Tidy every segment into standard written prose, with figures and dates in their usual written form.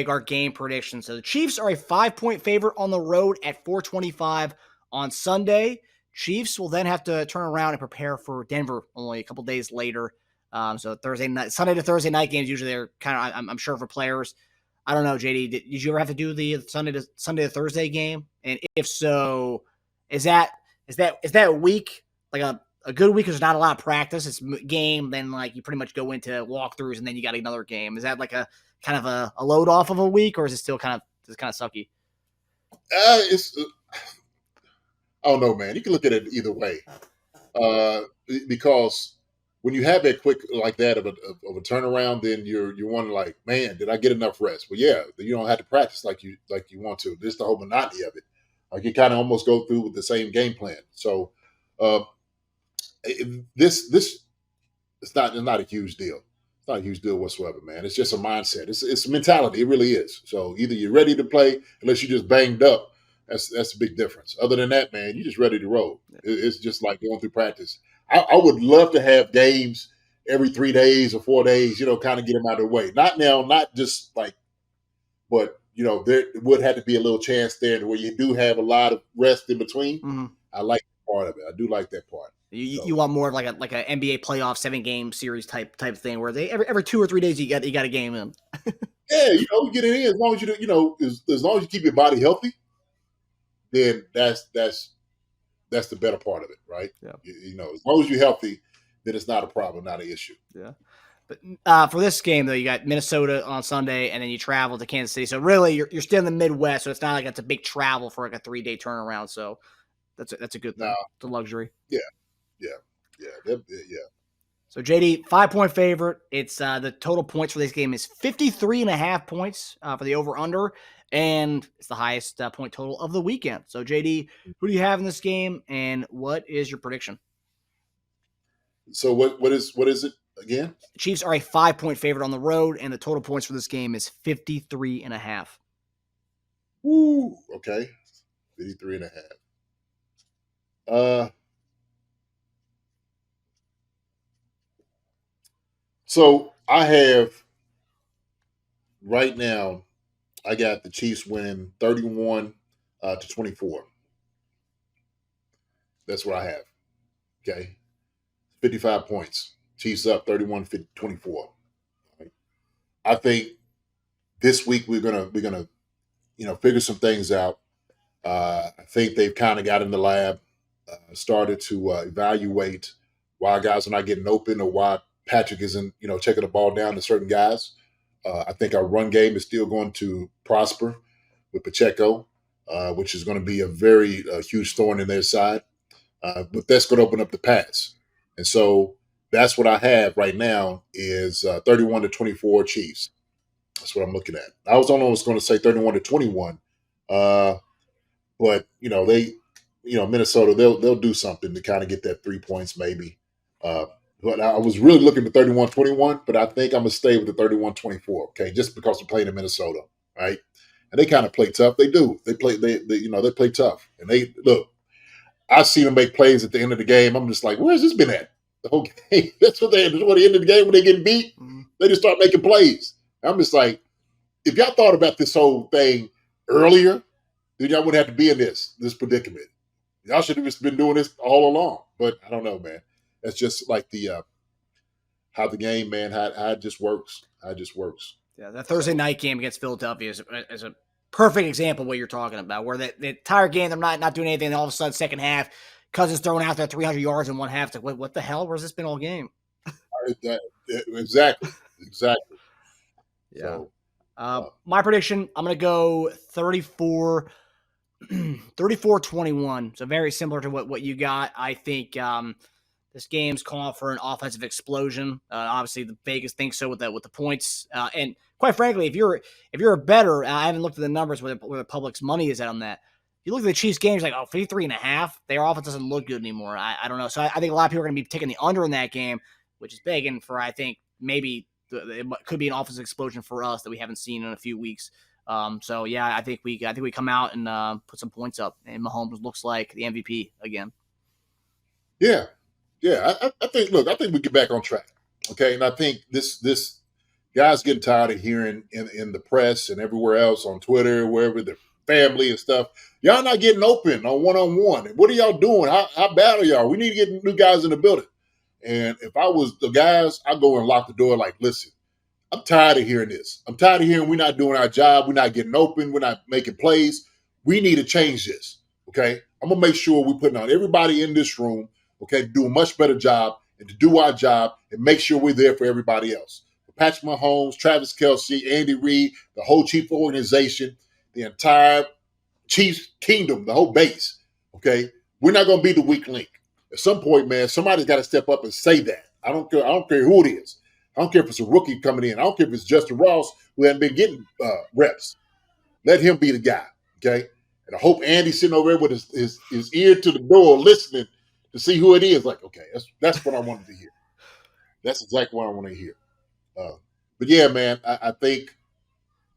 our game prediction. So the Chiefs are a 5-point favorite on the road at 425 on Sunday. Chiefs will then have to turn around and prepare for Denver only a couple days later. So Sunday to Thursday night games usually are kind of, I'm sure, for players. I don't know, JD. Did you ever have to do the Sunday to Thursday game? And if so, is that week like a good week? There's not a lot of practice. It's game, then like you pretty much go into walkthroughs, and then you got another game. Is that like a kind of a load off of a week, or is it still kind of sucky? I don't know, man. You can look at it either way, because when you have that quick like that of a turnaround, then you're wondering like, man, did I get enough rest? Well, yeah, you don't have to practice like you want to. This is the whole monotony of it. Like you kind of almost go through with the same game plan. So this it's not a huge deal. It's not a huge deal whatsoever, man. It's just a mindset. It's a mentality. It really is. So either you're ready to play, unless you're just banged up. That's a big difference. Other than that, man, you're just ready to roll. It's just like going through practice. I would love to have games every 3 days or 4 days, kind of get them out of the way. Not now, not just like, but, there would have to be a little chance there where you do have a lot of rest in between. Mm-hmm. I like that part of it. I do like that part. You want more of like an NBA playoff 7-game series type thing where they every 2 or 3 days you got a game in. Yeah, you get it in as long as as long as you keep your body healthy, then that's the better part of it, right? Yeah. As long as you're healthy, then it's not a problem, not an issue. Yeah. But for this game, though, you got Minnesota on Sunday, and then you travel to Kansas City. So really, you're still in the Midwest, so it's not like it's a big travel for like a 3-day turnaround. So that's a good thing. It's a luxury. Yeah. So JD, 5-point favorite. It's the total points for this game is 53.5 points for the over/under, and it's the highest point total of the weekend. So JD, who do you have in this game, and what is your prediction? So what is it again? The Chiefs are a 5-point favorite on the road, and the total points for this game is 53.5. Woo. Okay, 53.5. So I have right now, I got the Chiefs winning 31 to 24. That's what I have. Okay. 55 points. Chiefs up 31-24. Right. I think this week we're gonna figure some things out. I think they've kind of got in the lab, started to evaluate why guys are not getting open or why Patrick isn't, checking the ball down to certain guys. I think our run game is still going to prosper with Pacheco, which is going to be a very huge thorn in their side. But that's going to open up the pass. And so that's what I have right now is 31 to 24 Chiefs. That's what I'm looking at. I was almost going to say 31 to 21. But, they, Minnesota, they'll do something to kind of get that 3 points maybe. But I was really looking for 31-21, but I think I'm going to stay with the 31-24, okay, just because they're playing in Minnesota, right? And they kind of play tough. They do. They play tough. And they look, I see them make plays at the end of the game. I'm just like, where's this been at? The whole game. That's what the end of the game when they get beat, they just start making plays. I'm just like, if y'all thought about this whole thing earlier, then y'all wouldn't have to be in this predicament. Y'all should have just been doing this all along. But I don't know, man. That's just like the how the game, man, how it just works. How it just works. Yeah, the Thursday night game against Philadelphia is a perfect example of what you're talking about, where the entire game they're not doing anything, and all of a sudden, second half, Cousins throwing out there 300 yards in one half. It's like, what the hell? Where's this been all game? Exactly. Yeah. So, my prediction, I'm going to go 34-21. So very similar to what you got. I think this game's calling for an offensive explosion. Obviously, the Vegas thinks so with the points. And quite frankly, if you're a bettor, I haven't looked at the numbers where the public's money is at on that. If you look at the Chiefs games, like 53.5, their offense doesn't look good anymore. I don't know. So I think a lot of people are going to be taking the under in that game, which is begging for, I think, maybe it could be an offensive explosion for us that we haven't seen in a few weeks. So yeah, I think we come out and put some points up, and Mahomes looks like the MVP again. Yeah. I think we get back on track. Okay, and I think this Guys getting tired of hearing in the press and everywhere else on Twitter, wherever the family and stuff. Y'all not getting open on one-on-one. What are y'all doing? How bad are y'all? We need to get new guys in the building. And if I was the guys, I'd go and lock the door like, listen, I'm tired of hearing this. I'm tired of hearing we're not doing our job. We're not getting open. We're not making plays. We need to change this. Okay. I'm going to make sure we're putting on everybody in this room, okay, to do a much better job and to do our job and make sure we're there for everybody else. Patrick Mahomes, Travis Kelce, Andy Reid, the whole Chiefs organization, the entire Chiefs kingdom, the whole base. Okay. We're not going to be the weak link. At some point, man, somebody's got to step up and say that. I don't care who it is. I don't care if it's a rookie coming in. I don't care if it's Justin Ross who hasn't been getting reps. Let him be the guy, okay? And I hope Andy's sitting over there with his ear to the door listening to see who it is. Like, okay, that's what I wanted to hear. That's exactly what I want to hear. But yeah, man, I think,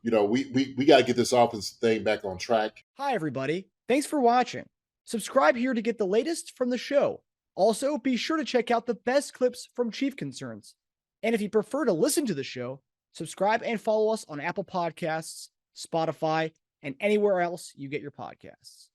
we got to get this offense thing back on track. Hi, everybody. Thanks for watching. Subscribe here to get the latest from the show. Also, be sure to check out the best clips from Chief Concerns. And if you prefer to listen to the show, subscribe and follow us on Apple Podcasts, Spotify, and anywhere else you get your podcasts.